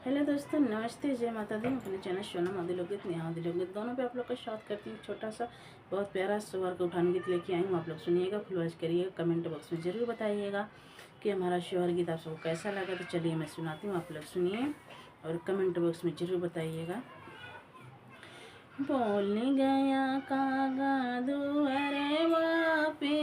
Hello दोस्तों, नमस्ते, जय माता दी। अपने चैनल सोनम आदिलोकित नेहा आदिलोकित दोनों पे आप लोग का स्वागत करती हूँ। छोटा सा बहुत प्यारा सुबह का उठान गीत लेके आई हूँ। आप लोग सुनिएगा, फुल वॉच करिएगा, कमेंट बॉक्स में ज़रूर बताइएगा कि हमारा शोहर गीत आप सबको कैसा लगा। तो चलिए मैं सुनाती हूँ, आप लोग सुनिए और कमेंट बॉक्स में ज़रूर बताइएगा। बोल गया कागा दुअरवा पे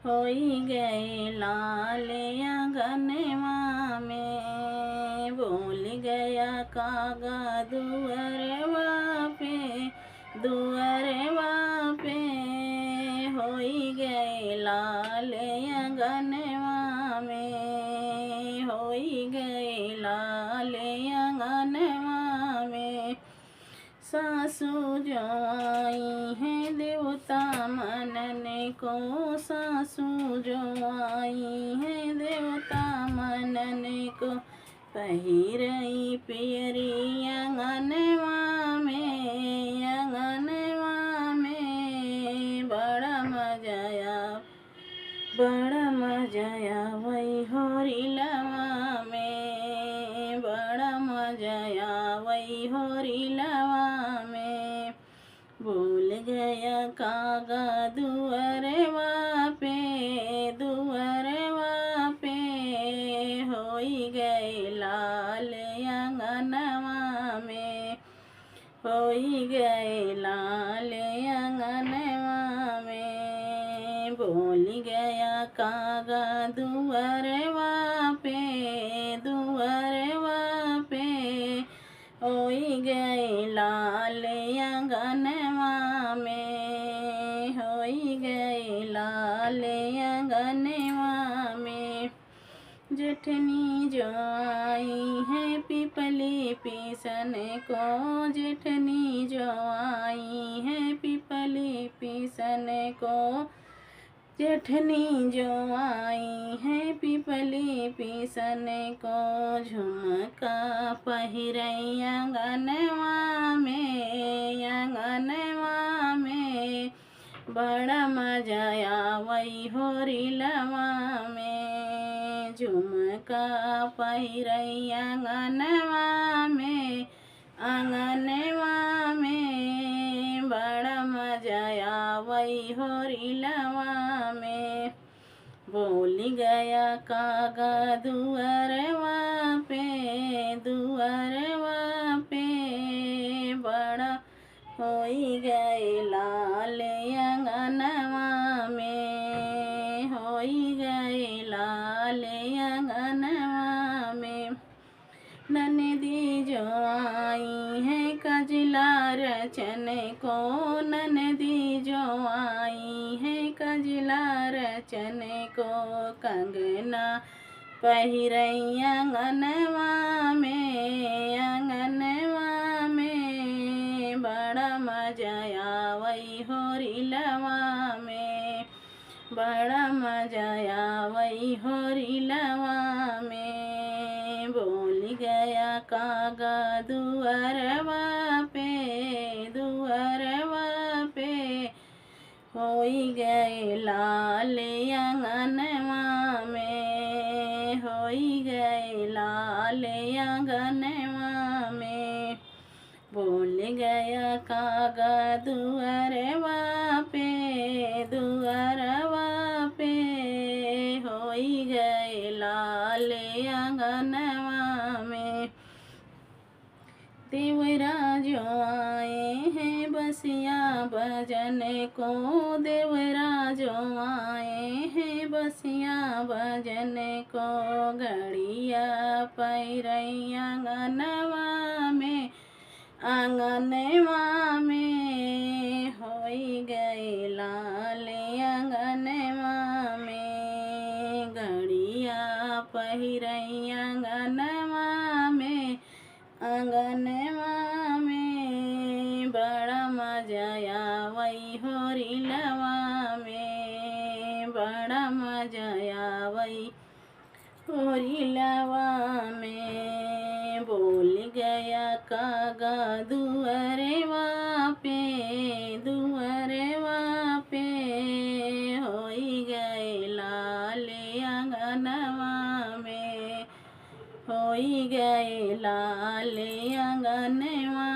होई गए लाल आंगनवा में। बोल गया कागा दुअरवा पे होई गए लाल आंगनवा में, होई गए लाल आंगनवा में। सासू जो आई है देवता मनने को, सासू जो आई है देवता मनने को। पहिरई पियरी अंगनवा में, बड़ा मजाया वही होरिलवा में, बड़ा मजाया वही होरिलवा में। भूल गया कागा दुअरवा पे होई गए लाल आंगनवा में, होई गए लाल आंगनवा में। बोल गया कागा दुअरवा पे होई गए लाल आंगनवा में, होई गए लाल आंगनवा में। जेठनी जो आई है पिपली पीसन को, जेठनी जो आई है पिपली पीसन को, जेठनी जो आई है पिपली पीसन को। झुमका पहिरई आंगनवा में, बड़ा मजाया वही होरिलवा में। झुमका पहिरई आंगनवा में, बड़ा मजाया वही होरिलवा में। बोल गया कागा दुअरवा पे बड़ा होई गए लाल आंगनवा में, होई गए लाल आंगनवा में। ननदी जो आई है कजला रचन को, ननदी जो आई है कजला रचन को। कंगना पहिरई आंगनवा में, बड़ा मजाया वही होरिलवा में, बड़ा मजाया वही होरिलवा में। बोल गया कागा दुअरवा पे होई गए लाल आंगनवा में, होई गए लाल आंगनवा में। बोल गया कागा दुअरवा पे होई गए लाल आंगनवा में। देवरा जो आए हैं बसिया बजन को, देवरा जो आए हैं बसिया बजन को। घड़िया पैरई आंगनवा में होई गए लाल आंगनवा में। घड़िया पहिरई आंगनवा में, बड़ा मजाया वही होरिलवा में, बड़ा मजाया वही होरिलवा में। बोल गया कागा दुअरवा पे होई गए लाल आंगनवा होई गए लाल अंगनवा